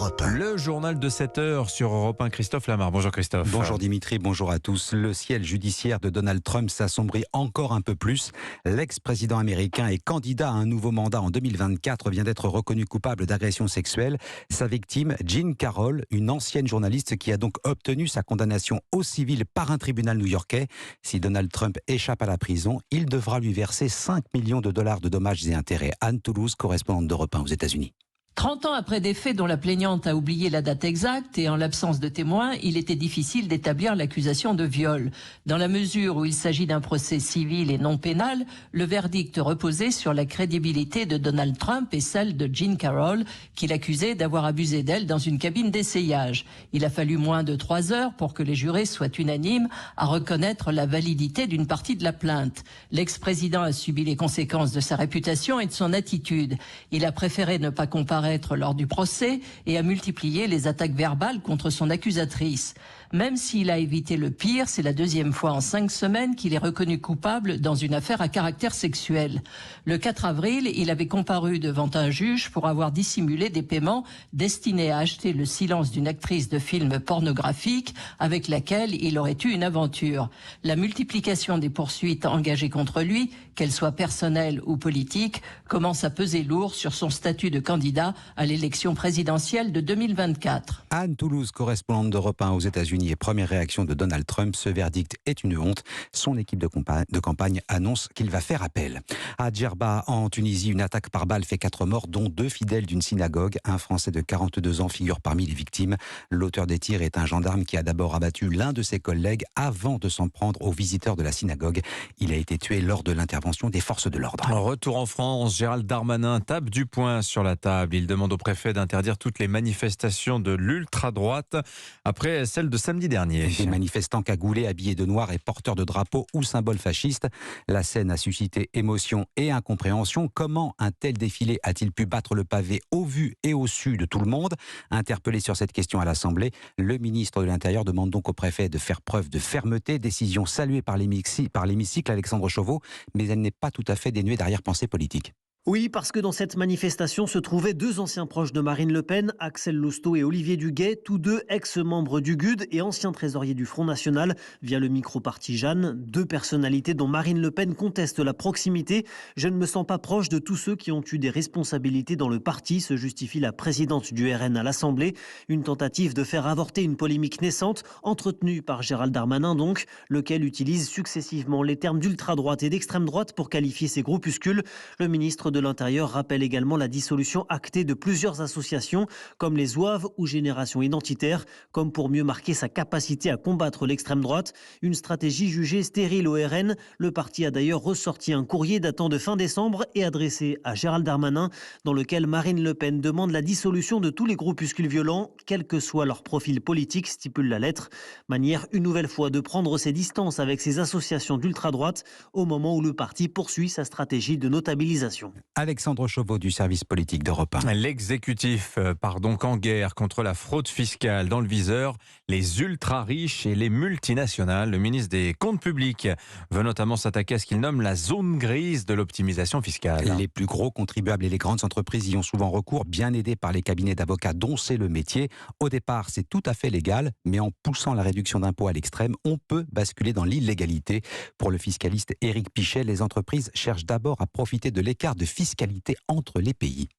Europe 1. Le journal de 7 heures sur Europe 1, Christophe Lamar. Bonjour Christophe. Bonjour Dimitri, bonjour à tous. Le ciel judiciaire de Donald Trump s'assombrit encore un peu plus. L'ex-président américain et candidat à un nouveau mandat en 2024 vient d'être reconnu coupable d'agression sexuelle. Sa victime, Jean Carroll, une ancienne journaliste qui a donc obtenu sa condamnation au civil par un tribunal new-yorkais. Si Donald Trump échappe à la prison, il devra lui verser 5 millions de dollars de dommages et intérêts. Anne Toulouse, correspondante d'Europe 1 aux États-Unis. 30 ans après des faits dont la plaignante a oublié la date exacte et en l'absence de témoins, il était difficile d'établir l'accusation de viol. Dans la mesure où il s'agit d'un procès civil et non pénal, le verdict reposait sur la crédibilité de Donald Trump et celle de Jean Carroll, qui l'accusait d'avoir abusé d'elle dans une cabine d'essayage. Il a fallu moins de 3 heures pour que les jurés soient unanimes à reconnaître la validité d'une partie de la plainte. L'ex-président a subi les conséquences de sa réputation et de son attitude. Il a préféré ne pas comparaître lors du procès et a multiplié les attaques verbales contre son accusatrice. Même s'il a évité le pire, c'est la deuxième fois en 5 semaines qu'il est reconnu coupable dans une affaire à caractère sexuel. Le 4 avril, il avait comparu devant un juge pour avoir dissimulé des paiements destinés à acheter le silence d'une actrice de film pornographique avec laquelle il aurait eu une aventure. La multiplication des poursuites engagées contre lui, qu'elles soient personnelles ou politiques, commence à peser lourd sur son statut de candidat à l'élection présidentielle de 2024. Anne Toulouse, correspondante d'Europe 1 aux États-Unis et première réaction de Donald Trump, ce verdict est une honte. Son équipe de campagne annonce qu'il va faire appel. À Djerba, en Tunisie, une attaque par balle fait 4 morts, dont 2 fidèles d'une synagogue. Un Français de 42 ans figure parmi les victimes. L'auteur des tirs est un gendarme qui a d'abord abattu l'un de ses collègues avant de s'en prendre aux visiteurs de la synagogue. Il a été tué lors de l'intervention des forces de l'ordre. Retour en France, Gérald Darmanin tape du poing sur la table. Il demande au préfet d'interdire toutes les manifestations de l'ultra-droite après celle de samedi dernier. Des manifestants cagoulés, habillés de noir et porteurs de drapeaux ou symboles fascistes. La scène a suscité émotion et incompréhension. Comment un tel défilé a-t-il pu battre le pavé au vu et au su de tout le monde? Interpellé sur cette question à l'Assemblée, le ministre de l'Intérieur demande donc au préfet de faire preuve de fermeté. Décision saluée par l'hémicycle, Alexandre Chauveau, mais elle n'est pas tout à fait dénuée d'arrière-pensée politique. Oui, parce que dans cette manifestation se trouvaient 2 anciens proches de Marine Le Pen, Axel Lousteau et Olivier Duguet, tous 2 ex-membres du GUD et anciens trésoriers du Front National. Via le micro-parti Jeanne, 2 personnalités dont Marine Le Pen conteste la proximité. Je ne me sens pas proche de tous ceux qui ont eu des responsabilités dans le parti, se justifie la présidente du RN à l'Assemblée. Une tentative de faire avorter une polémique naissante, entretenue par Gérald Darmanin donc, lequel utilise successivement les termes d'ultra-droite et d'extrême droite pour qualifier ces groupuscules. Le ministre de l'Intérieur rappelle également la dissolution actée de plusieurs associations comme les Zouaves ou Génération Identitaire, comme pour mieux marquer sa capacité à combattre l'extrême droite. Une stratégie jugée stérile au RN. Le parti a d'ailleurs ressorti un courrier datant de fin décembre et adressé à Gérald Darmanin, dans lequel Marine Le Pen demande la dissolution de tous les groupuscules violents, quel que soit leur profil politique, stipule la lettre. Manière une nouvelle fois de prendre ses distances avec ces associations d'ultra-droite au moment où le parti poursuit sa stratégie de notabilisation. Alexandre Chauveau du service politique d'Europe 1. L'exécutif part donc en guerre contre la fraude fiscale. Dans le viseur, les ultra-riches et les multinationales. Le ministre des Comptes publics veut notamment s'attaquer à ce qu'il nomme la zone grise de l'optimisation fiscale. Les plus gros contribuables et les grandes entreprises y ont souvent recours, bien aidés par les cabinets d'avocats dont c'est le métier. Au départ, c'est tout à fait légal, mais en poussant la réduction d'impôts à l'extrême, on peut basculer dans l'illégalité. Pour le fiscaliste Éric Pichet, les entreprises cherchent d'abord à profiter de l'écart de fiscalité entre les pays.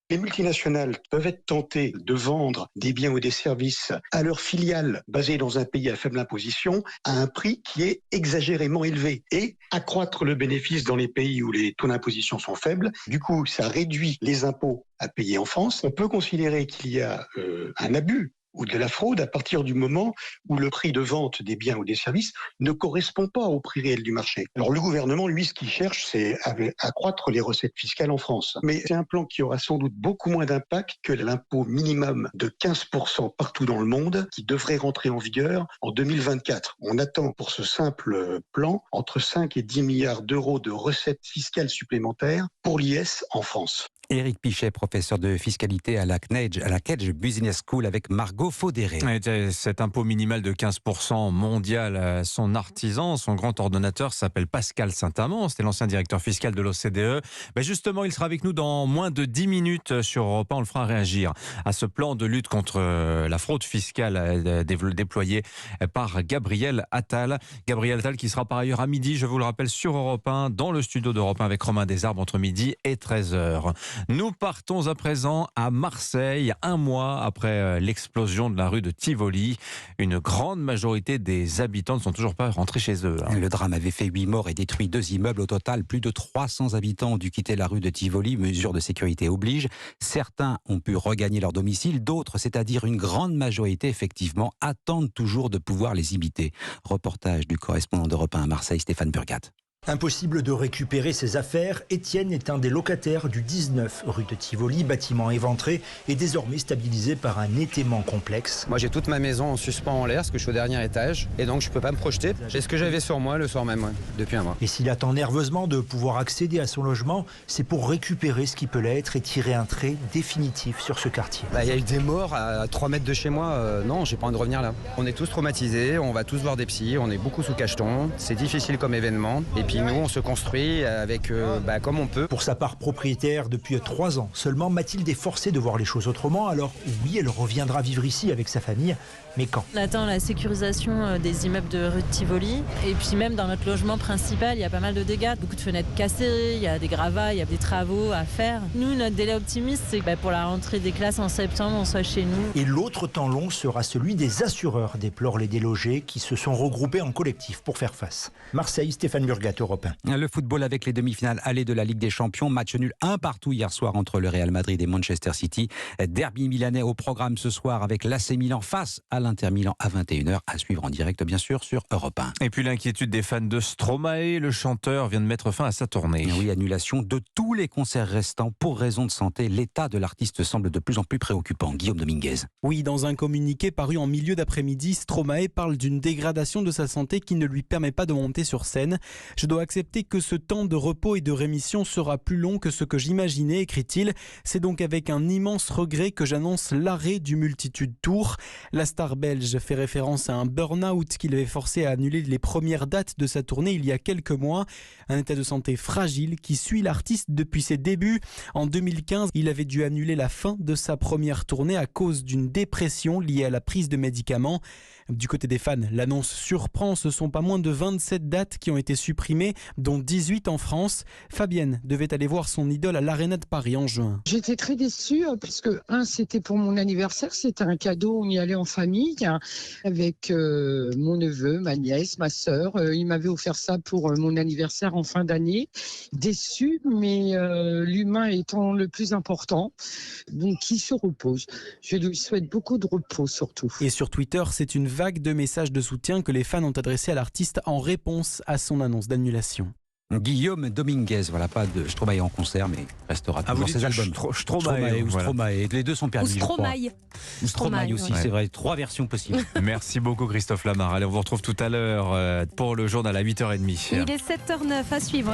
Les multinationales peuvent être tentées de vendre des biens ou des services à leurs filiales basées dans un pays à faible imposition à un prix qui est exagérément élevé et accroître le bénéfice dans les pays où les taux d'imposition sont faibles. Du coup, ça réduit les impôts à payer en France. On peut considérer qu'il y a un abus ou de la fraude à partir du moment où le prix de vente des biens ou des services ne correspond pas au prix réel du marché. Alors le gouvernement, lui, ce qu'il cherche, c'est accroître les recettes fiscales en France. Mais c'est un plan qui aura sans doute beaucoup moins d'impact que l'impôt minimum de 15% partout dans le monde qui devrait rentrer en vigueur en 2024. On attend pour ce simple plan entre 5 et 10 milliards d'euros de recettes fiscales supplémentaires pour l'IS en France. Éric Pichet, professeur de fiscalité à la Cage Business School avec Margot Faudéré. Cet impôt minimal de 15% mondial, son artisan, son grand ordonnateur s'appelle Pascal Saint-Amand. C'était l'ancien directeur fiscal de l'OCDE. Justement, il sera avec nous dans moins de 10 minutes sur Europe 1. On le fera réagir à ce plan de lutte contre la fraude fiscale déployé par Gabriel Attal. Gabriel Attal qui sera par ailleurs à midi, je vous le rappelle, sur Europe 1, dans le studio d'Europe 1 avec Romain Desarbres entre midi et 13h. Nous partons à présent à Marseille, un mois après l'explosion de la rue de Tivoli. Une grande majorité des habitants ne sont toujours pas rentrés chez eux. Le drame avait fait 8 morts et détruit 2 immeubles. Au total, plus de 300 habitants ont dû quitter la rue de Tivoli. Mesures de sécurité obligent. Certains ont pu regagner leur domicile. D'autres, c'est-à-dire une grande majorité, effectivement, attendent toujours de pouvoir les imiter. Reportage du correspondant d'Europe 1 à Marseille, Stéphane Burgat. Impossible de récupérer ses affaires, Étienne est un des locataires du 19 rue de Tivoli, bâtiment éventré et désormais stabilisé par un étaiement complexe. Moi j'ai toute ma maison en suspens en l'air parce que je suis au dernier étage et donc je peux pas me projeter. J'ai ce que j'avais sur moi le soir même, depuis un mois. Et s'il attend nerveusement de pouvoir accéder à son logement, c'est pour récupérer ce qui peut l'être et tirer un trait définitif sur ce quartier. Il y a eu des morts à 3 mètres de chez moi, non j'ai pas envie de revenir là. On est tous traumatisés, on va tous voir des psys, on est beaucoup sous cacheton, c'est difficile comme événement et puis nous on se construit avec comme on peut. Pour sa part propriétaire depuis 3 ans seulement, Mathilde est forcée de voir les choses autrement. Alors oui, elle reviendra vivre ici avec sa famille, mais quand ? On attend la sécurisation des immeubles de rue de Tivoli. Et puis même dans notre logement principal, il y a pas mal de dégâts. Beaucoup de fenêtres cassées, il y a des gravats, il y a des travaux à faire. Nous, notre délai optimiste, c'est que pour la rentrée des classes en septembre, on soit chez nous. Et l'autre temps long sera celui des assureurs, déplorent les délogés qui se sont regroupés en collectif pour faire face. Marseille, Stéphane Burgat, Europe 1. Le football avec les demi-finales allées de la Ligue des Champions. Match nul 1-1 hier soir entre le Real Madrid et Manchester City. Derby milanais au programme ce soir avec l'AC Milan face à l'Inter Milan à 21h. À suivre en direct, bien sûr, sur Europe 1. Et puis l'inquiétude des fans de Stromae. Le chanteur vient de mettre fin à sa tournée. Oui, annulation de tous les concerts restants pour raison de santé. L'état de l'artiste semble de plus en plus préoccupant. Guillaume Dominguez. Oui, dans un communiqué paru en milieu d'après-midi, Stromae parle d'une dégradation de sa santé qui ne lui permet pas de monter sur scène. Je dois accepter que ce temps de repos et de rémission sera plus long que ce que j'imaginais, écrit-il. C'est donc avec un immense regret que j'annonce l'arrêt du Multitude Tour. La star belge fait référence à un burn-out qui l'avait forcé à annuler les premières dates de sa tournée il y a quelques mois. Un état de santé fragile qui suit l'artiste depuis ses débuts. En 2015, il avait dû annuler la fin de sa première tournée à cause d'une dépression liée à la prise de médicaments. Du côté des fans, l'annonce surprend. Ce sont pas moins de 27 dates qui ont été supprimées, dont 18 en France. Fabienne devait aller voir son idole à l'Arena de Paris en juin. J'étais très déçue parce que, c'était pour mon anniversaire, c'était un cadeau, on y allait en famille avec mon neveu, ma nièce, ma sœur. Il m'avait offert ça pour mon anniversaire en fin d'année. Déçue, mais l'humain étant le plus important, donc qui se repose. Je lui souhaite beaucoup de repos surtout. Et sur Twitter, c'est une vague de messages de soutien que les fans ont adressés à l'artiste en réponse à son annonce d'annulation. Guillaume Dominguez, voilà, pas de Stromae en concert, mais restera toujours ses albums. Stromae ou Stromae, les deux sont permis, je crois. Ou Stromae aussi, ouais. C'est vrai, 3 versions possibles. Merci beaucoup Christophe Lamar. Allez, on vous retrouve tout à l'heure pour le journal à 8h30. Il est 7h09 à suivre.